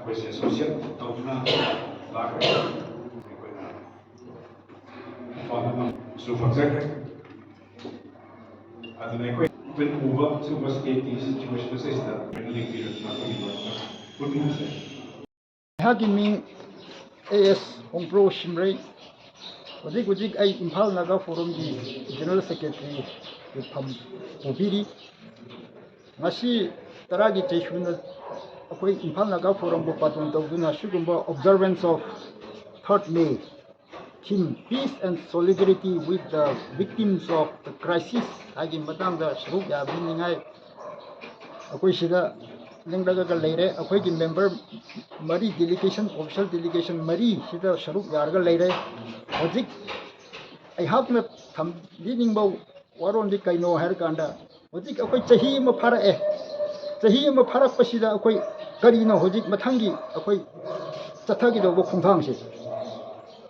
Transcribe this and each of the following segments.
ꯑꯩꯈꯣꯏꯁꯦ ꯁꯣꯁꯤꯌꯦꯜ ꯇꯧꯗꯨꯅ ꯂꯥꯛꯈ꯭ꯔꯦ ꯑꯩꯈꯣꯏꯅ ꯐꯣꯟ ꯑꯃꯁꯨ ꯐꯪꯖꯈ꯭ꯔꯦ ꯑꯗꯨꯅ ꯑꯩꯈꯣꯏ ꯎꯕ ꯁꯤꯒꯨꯝꯕ ꯁ꯭ꯇꯦꯠꯀꯤ ꯁꯤꯆꯨꯋꯦꯁꯟ ꯑꯁꯤꯗ ꯑꯩꯈꯣꯏꯅ ꯂꯦꯞꯄꯤꯔꯛꯇꯨꯅ ꯑꯩꯈꯣꯏꯒꯤ ꯄꯨꯛꯅꯤꯡꯁꯦ ꯑꯩꯍꯥꯛꯀꯤ ꯃꯤꯡ A.S. ꯍꯣꯡꯄ꯭ꯔꯣ ꯁꯤꯝꯔꯩ ꯍꯧꯖꯤꯛ ꯑꯩ ꯏꯝꯐꯥꯜ ꯅꯥꯒꯥ ꯐꯣꯔꯝꯒꯤ ꯖꯦꯅꯔꯦꯜ ꯁꯦꯀ꯭ꯔꯦꯇꯔꯤ ꯐꯝ ꯄꯨꯕꯤꯔꯤ ꯉꯁꯤ ꯇꯔꯥꯒꯤ ꯆꯩꯁꯨꯅ ꯑꯩꯈꯣꯏ ꯏꯝꯐꯥꯜ ꯅꯥꯒꯥ ꯐꯣꯔꯝꯕꯨ ꯄꯥꯇꯣꯟ ꯇꯧꯗꯨꯅ ꯁꯤꯒꯨꯝꯕ ꯑꯣꯕꯖꯔꯚꯦꯟꯁ of 3rd May theme Peace and Solidarity with the Victims of the Crisis ꯍꯥꯏꯒꯤ ꯃꯇꯥꯡꯗ ꯁꯔꯨꯛ ꯌꯥꯕꯤꯅꯤꯡꯉꯥꯏ ꯑꯩꯈꯣꯏ ꯁꯤꯗ ꯂꯦꯡꯂꯒ ꯂꯩꯔꯦ ꯑꯩꯈꯣꯏꯒꯤ ꯃꯦꯝꯕꯔ ꯃꯔꯤ ꯗꯦꯂꯤꯒꯦꯁꯟ ꯑꯣꯐꯤꯁꯤꯌꯦꯜ ꯗꯦꯂꯤꯒꯦꯁꯟ ꯃꯔꯤ ꯁꯤꯗ ꯁꯔꯨꯛ ꯌꯥꯔꯒ ꯂꯩꯔꯦ ꯍꯧꯖꯤꯛ ꯑꯩꯍꯥꯛꯅ ꯊꯝꯕꯤꯅꯤꯡꯕ ꯋꯥꯔꯣꯜꯗꯤ ꯀꯩꯅꯣ ꯍꯥꯏꯔꯀꯥꯟꯗ ꯍꯧꯖꯤꯛ ꯑꯩꯈꯣꯏ ꯆꯍꯤ ꯑꯃ ꯐꯥꯔꯛꯑꯦ ꯆꯍꯤ ꯑꯃ ꯐꯥꯔꯛꯄꯁꯤꯗ ꯑꯩꯈꯣꯏ ꯀꯔꯤꯅꯣ ꯍꯧꯖꯤक ꯃꯊꯪꯒꯤ ꯑꯩꯈꯣꯏ ꯆꯠꯊꯒꯗꯧꯕ ꯈꯣꯡꯊꯥꯡꯁꯦ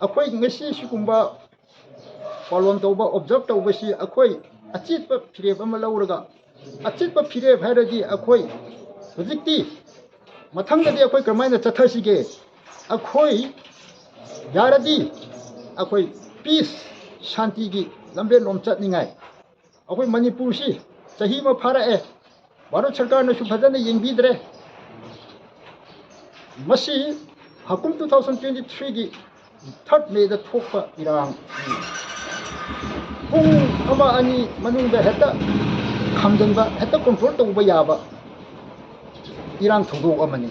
ꯑꯩꯈꯣꯏ ꯉꯁꯤ ꯁꯤꯒꯨꯝꯕ ꯄꯥꯂꯣꯟ ꯇꯧꯕ ꯑꯣꯕꯖꯔꯚ ꯇꯧꯕꯁꯤ ꯑꯩꯈꯣꯏ ꯑꯆꯦꯠꯄ ꯐꯤꯔꯦꯞ ꯑꯃ ꯂꯧꯔꯒ ꯑꯆꯦꯠꯄ ꯐꯤꯔꯦꯞ ꯍꯥꯏꯔꯗꯤ ꯑꯩꯈꯣꯏ ꯍꯧꯖꯤꯛꯇꯤ ꯃꯊꯪꯗꯗꯤ ꯑꯩꯈꯣꯏ ꯀꯔꯝꯍꯥꯏꯅ ꯆꯠꯊꯁꯤꯒꯦ ꯑꯩꯈꯣꯏ ꯌꯥꯔꯗꯤ ꯑꯩꯈꯣꯏ ꯄꯤꯁ ꯁꯥꯟꯇꯤꯒꯤ ꯂꯝꯕꯦꯟꯂꯣꯝ ꯆꯠꯅꯤꯡꯉꯥꯏ ꯑꯩꯈꯣꯏ ꯃꯅꯤꯄꯨꯔꯁꯤ ꯆꯍꯤ ꯑꯃ ꯐꯥꯔꯛꯑꯦ ꯚꯥꯔꯠ ꯁꯔꯀꯥꯔꯅꯁꯨ ꯐꯖꯅ ꯌꯦꯡꯕꯤꯗ꯭ꯔꯦ ꯃꯁꯤ ꯍꯀꯨꯝ 2023ꯒꯤ 3rd Mayꯗ ꯊꯣꯛꯄ ꯏꯔꯥꯡ ꯄꯨꯡ ꯑꯃ ꯑꯅꯤ ꯃꯅꯨꯡꯗ ꯍꯦꯛꯇ ꯈꯥꯝꯖꯤꯟꯕ ꯍꯦꯛꯇ ꯀꯟꯇ꯭ꯔꯣꯜ ꯇꯧꯕ ꯌꯥꯕ ꯏꯔꯥꯡ ꯊꯧꯗꯣꯛ ꯑꯃꯅꯤ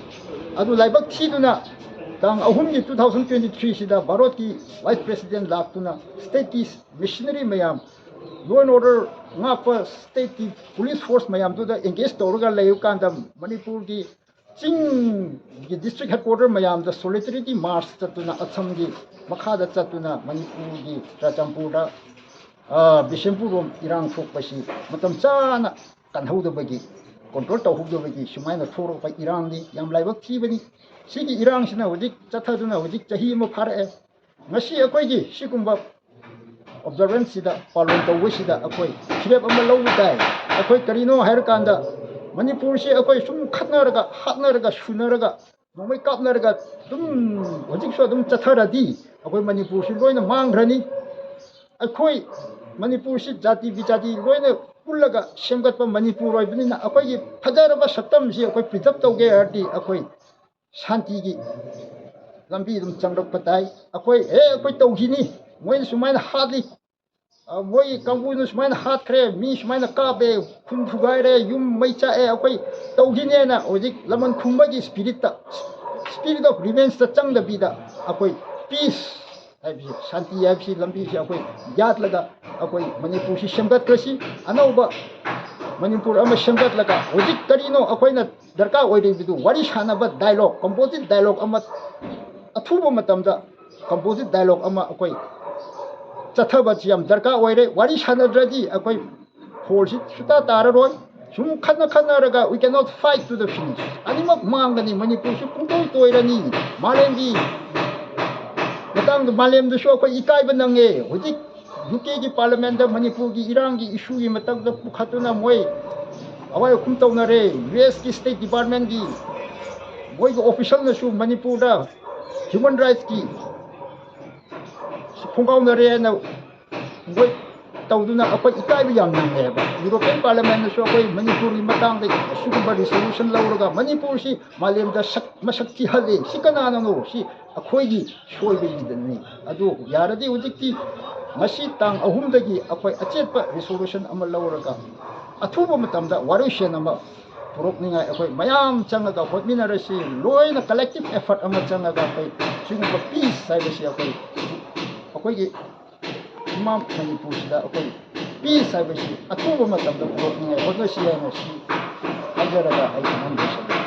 ꯑꯗꯨ ꯂꯥꯏꯕꯛ ꯊꯤꯗꯨꯅ ꯇꯥꯡ 3ꯒꯤ 2023ꯁꯤꯗ ꯚꯥꯔꯠꯀꯤ ꯚꯥꯏꯁ ꯄ꯭ꯔꯦꯁꯤꯗꯦꯟ ꯂꯥꯛꯇꯨꯅ ꯁ꯭ꯇꯦꯠꯀꯤ ꯃꯤꯁꯅꯔꯤ ꯃꯌꯥꯝ ꯂꯣ ꯑꯦꯟ ꯑꯣꯔꯗꯔ ꯉꯥꯛꯄ ꯁ꯭ꯇꯦꯠꯀꯤ ꯄꯨꯂꯤꯁ ꯐꯣꯔꯁ ꯃꯌꯥꯝꯗꯨꯗ ꯑꯦꯡꯒꯦꯖ ꯇꯧꯔꯒ ꯂꯩꯔꯀꯥꯟꯗ ꯃꯅꯤꯄꯨꯔꯒꯤ ꯆꯤꯡꯒꯤ ꯗꯤꯁꯇ꯭ꯔꯤꯛ ꯍꯦꯗꯀ꯭ꯋꯥꯔꯇꯔ ꯃꯌꯥꯝꯗ ꯁꯣꯂꯤꯗꯔꯤꯇꯤ ꯃꯥꯔꯆ ꯆꯠꯇꯨꯅ ꯑꯁꯝꯒꯤ ꯃꯈꯥꯗ ꯆꯠꯇꯨꯅ ꯃꯅꯤꯄꯨꯔꯒꯤ ꯆꯨꯔꯆꯥꯟꯄꯨꯔꯗ ꯕꯤꯁꯦꯝꯄꯨꯔꯔꯣꯝ ꯏꯔꯥꯡ ꯊꯣꯛꯄꯁꯤ ꯃꯇꯝ ꯆꯥꯅ ꯀꯟꯍꯧꯗꯕꯒꯤ ꯀꯟꯇ꯭ꯔꯣꯜ ꯇꯧꯍꯧꯗꯕꯒꯤ ꯁꯨꯃꯥꯏꯅ ꯊꯣꯛꯂꯛꯄ ꯏꯔꯥꯡꯅꯤ ꯌꯥꯝ ꯂꯥꯏꯕꯛ ꯊꯤꯕꯅꯤ ꯁꯤꯒꯤ ꯏꯔꯥꯡꯁꯤꯅ ꯍꯧꯖꯤꯛ ꯆꯠꯊꯗꯨꯅ ꯍꯧꯖꯤꯛ ꯆꯍꯤ ꯑꯃ ꯐꯥꯔꯛꯑꯦ ꯉꯁꯤ ꯑꯩꯈꯣꯏꯒꯤ ꯁꯤꯒꯨꯝꯕ ꯑꯣꯕꯖꯔꯚꯦꯟꯁꯁꯤꯗ ꯄꯥꯂꯣꯟ ꯇꯧꯕꯁꯤꯗ ꯑꯩꯈꯣꯏ ꯐꯤꯔꯦꯞ ꯑꯃ ꯂꯧꯕ ꯇꯥꯏ ꯑꯩꯈꯣꯏ ꯀꯔꯤꯅꯣ ꯍꯥꯏꯔꯀꯥꯟꯗ ꯃꯅꯤꯄꯨꯔꯁꯤ ꯑꯩꯈꯣꯏ ꯁꯨꯝ ꯈꯠꯅꯔꯒ ꯍꯥꯠꯅꯔꯒ ꯁꯨꯅꯔꯒ ꯅꯣꯡꯃꯩ ꯀꯥꯞꯅꯔꯒ ꯑꯗꯨꯝ ꯍꯧꯖꯤꯛꯁꯨ ꯑꯗꯨꯝ ꯆꯠꯊꯔꯗꯤ ꯑꯩꯈꯣꯏ ꯃꯅꯤꯄꯨꯔꯁꯤ ꯂꯣꯏꯅ ꯃꯥꯡꯈ꯭ꯔꯅꯤ ꯑꯩꯈꯣꯏ ꯃꯅꯤꯄꯨꯔꯁꯤ ꯖꯥꯇꯤ ꯕꯤꯖꯥꯇꯤ ꯂꯣꯏꯅ ꯄꯨꯜꯂꯒ ꯁꯦꯝꯒꯠꯄ ꯃꯅꯤꯄꯨꯔ ꯑꯣꯏꯕꯅꯤꯅ ꯑꯩꯈꯣꯏꯒꯤ ꯐꯖꯔꯕ ꯁꯛꯇꯝꯁꯤ ꯑꯩꯈꯣꯏ ꯄ꯭ꯔꯤꯖꯔꯕ ꯇꯧꯒꯦ ꯍꯥꯏꯔꯗꯤ ꯑꯩꯈꯣꯏ ꯁꯥꯟꯇꯤꯒꯤ ꯂꯝꯕꯤ ꯑꯗꯨꯝ ꯆꯪꯂꯛꯄ ꯇꯥꯏ ꯑꯩꯈꯣꯏ ꯇꯧꯈꯤꯅꯤ ꯃꯣꯏꯅ ꯁꯨꯃꯥꯏꯅ ꯍꯥꯠꯂꯤ ꯃꯣꯏ ꯀꯥꯡꯕꯨꯅ ꯁꯨꯃꯥꯏꯅ ꯍꯥꯠꯈ꯭ꯔꯦ ꯃꯤ ꯁꯨꯃꯥꯏꯅ ꯀꯥꯞꯄꯦ ꯈꯨꯟ ꯊꯨꯒꯥꯏꯔꯦ ꯌꯨꯝ ꯃꯩ ꯆꯥꯛꯑꯦ ꯑꯩꯈꯣꯏ ꯇꯧꯈꯤꯅꯦꯅ ꯍꯧꯖꯤꯛ ꯂꯃꯟ ꯈꯨꯝꯕꯒꯤ ꯁ꯭ꯄꯤꯔꯤꯠ ꯑꯣꯐ ꯔꯤꯚꯦꯟꯁꯇ ꯆꯪꯗꯕꯤꯗ ꯑꯩꯈꯣꯏ ꯄꯤꯁ ꯍꯥꯏꯕꯁꯤ ꯁꯥꯟꯇꯤ ꯍꯥꯏꯕꯁꯤ ꯂꯝꯕꯤꯁꯤ ꯑꯩꯈꯣই ꯌꯥꯠꯂꯒ ꯑꯩꯈꯣꯏ ꯃꯅꯤꯄꯨꯔꯁꯤ ꯁꯦꯝꯒꯠꯈ꯭ꯔꯁꯤ ꯑꯅꯧꯕ ꯃꯅꯤꯄꯨꯔ ꯑꯃ ꯁꯦꯝꯒꯠꯂꯒ ꯍꯧꯖꯤꯛ ꯀꯔꯤꯅꯣ ꯑꯩꯈꯣꯏꯅ ꯗꯔꯀꯥꯔ ꯑꯣꯏꯔꯤꯕꯗꯨ ꯋꯥꯔꯤ ꯁꯥꯟꯅꯕ ꯗꯥꯏꯂꯣꯒ ꯀꯝꯄꯣꯖꯤꯠ ꯗꯥꯏꯂꯣꯒ ꯑꯃ ꯑꯊꯨꯕ ꯃꯇꯝꯗ ꯀꯝꯄꯣꯖꯤꯠ ꯗꯥꯏꯂꯣꯒ ꯑꯃ ꯑꯩꯈꯣই ꯆꯠꯊꯕꯁꯤ ꯌꯥꯝ ꯗꯔꯀꯥꯔ ꯑꯣꯏꯔꯦ ꯋꯥꯔꯤ ꯁꯥꯟꯅꯗ꯭ꯔꯗꯤ ꯑꯩꯈꯣꯏ ꯐꯣꯔꯁꯤ ꯁꯨꯇꯥ ꯇꯥꯔꯔꯣꯏ ꯁꯨꯝ ꯈꯠꯅꯔꯒ we cannot fight to the finish ꯑꯅꯤꯃꯛ ꯃꯥꯡꯒꯅꯤ ꯃꯅꯤꯄꯨꯔꯁꯤ ꯄꯨꯡꯇꯣꯏ ꯇꯣꯏꯔꯅꯤ ꯃꯥꯂꯦꯝꯒꯤ ꯃꯇꯥꯡꯗ ꯃꯥꯂꯦꯝꯗꯁꯨ ꯑꯩꯈꯣꯏ ꯏꯀꯥꯏꯕ ꯅꯪꯉꯦ ꯍꯧꯖꯤꯛ UKꯒꯤ ꯄꯥꯔꯂꯤꯌꯥꯃꯦꯟꯗ ꯃꯅꯤꯄꯨꯔꯒꯤ ꯏꯔꯥꯡꯒꯤ ꯏꯁꯨꯒꯤ ꯃꯇꯥꯡꯗ ꯄꯨꯈꯠꯇꯨꯅ ꯃꯣꯏ ꯑꯋꯥꯏ ꯑꯈꯨꯝ ꯇꯧꯅꯔꯦ USꯀꯤ ꯁ꯭ꯇꯦꯠ ꯗꯤꯄꯥꯔꯠꯃꯦꯟꯒꯤ ꯃꯣꯏꯒꯤ ꯑꯣꯐꯤꯁꯦꯜꯅꯁꯨ ꯃꯅꯤꯄꯨꯔꯗ ꯍ꯭ꯌꯨꯃꯟ ꯔꯥꯏꯠꯁꯀꯤ ꯈꯣꯡꯒꯥꯎꯅꯔꯦꯅ ꯃꯣꯏ ꯇꯧꯗꯨꯅ ꯑꯩꯈꯣꯏ ꯏꯀꯥꯏꯕ ꯌꯥꯝ ꯅꯪꯉꯦꯕ ꯌꯨꯔꯣꯄꯤꯌꯟ ꯄꯥꯔꯂꯤꯌꯥꯃꯦꯟꯗꯁꯨ ꯑꯩꯈꯣꯏ ꯃꯅꯤꯄꯨꯔꯒꯤ ꯃꯇꯥꯡꯗ ꯑꯁꯤꯒꯨꯝꯕ ꯔꯤꯖꯣꯂꯨꯁꯟ ꯂꯧꯔꯒ ꯃꯅꯤꯄꯨꯔꯁꯤ ꯃꯥꯂꯦꯝꯗ ꯃꯁꯛ ꯊꯤꯍꯜꯂꯤ ꯁꯤ ꯀꯅꯥꯅꯅꯣ ꯁꯤ ꯑꯩꯈꯣꯏꯒꯤ ꯁꯣꯏꯕꯒꯤꯗꯅꯤ ꯑꯗꯨ ꯌꯥꯔꯗꯤ ꯍꯧꯖꯤꯛꯇꯤ ꯉꯁꯤ ꯇꯥꯡ 3ꯗꯒꯤ ꯑꯩꯈꯣꯏ ꯑꯆꯦꯠꯄ ꯔꯤꯖꯣꯂꯨꯁꯟ ꯑꯃ ꯂꯧꯔꯒ ꯑꯊꯨꯕ ꯃꯇꯝꯗ ꯋꯥꯔꯣꯏꯁꯦꯟ ꯑꯃ ꯄꯨꯔꯛꯅꯤꯡꯉꯥꯏ ꯑꯩꯈꯣꯏ ꯃꯌꯥꯝ ꯆꯪꯉꯒ ꯍꯣꯠꯃꯤꯟꯅꯔꯁꯤ ꯂꯣꯏꯅ ꯀꯂꯦꯛꯇꯤꯚ ꯑꯦꯐꯔꯠ ꯑꯃ ꯆꯪꯉꯒ ꯑꯩꯈꯣꯏ ꯁꯤꯒꯨꯝꯕ ꯄꯤꯁ ꯍꯥꯏꯕꯁꯤ ꯑꯩꯈꯣꯏꯒꯤ ꯏꯃꯥ ꯃꯅꯤꯄꯨꯔꯁꯤꯗ ꯑꯩꯈꯣꯏ ꯄꯤꯁ ꯍꯥꯏꯕꯁꯤ ꯑꯊꯨꯕ ꯃꯇꯝꯗ ꯄꯨꯔꯛꯅꯤꯡꯉꯥꯏ ꯍꯣꯠꯅꯁꯤ ꯍꯥꯏꯅ ꯁꯤ ꯍꯥꯏꯖꯔꯒ ꯑꯩ ꯅꯝꯖꯁꯤꯟꯖꯔꯤ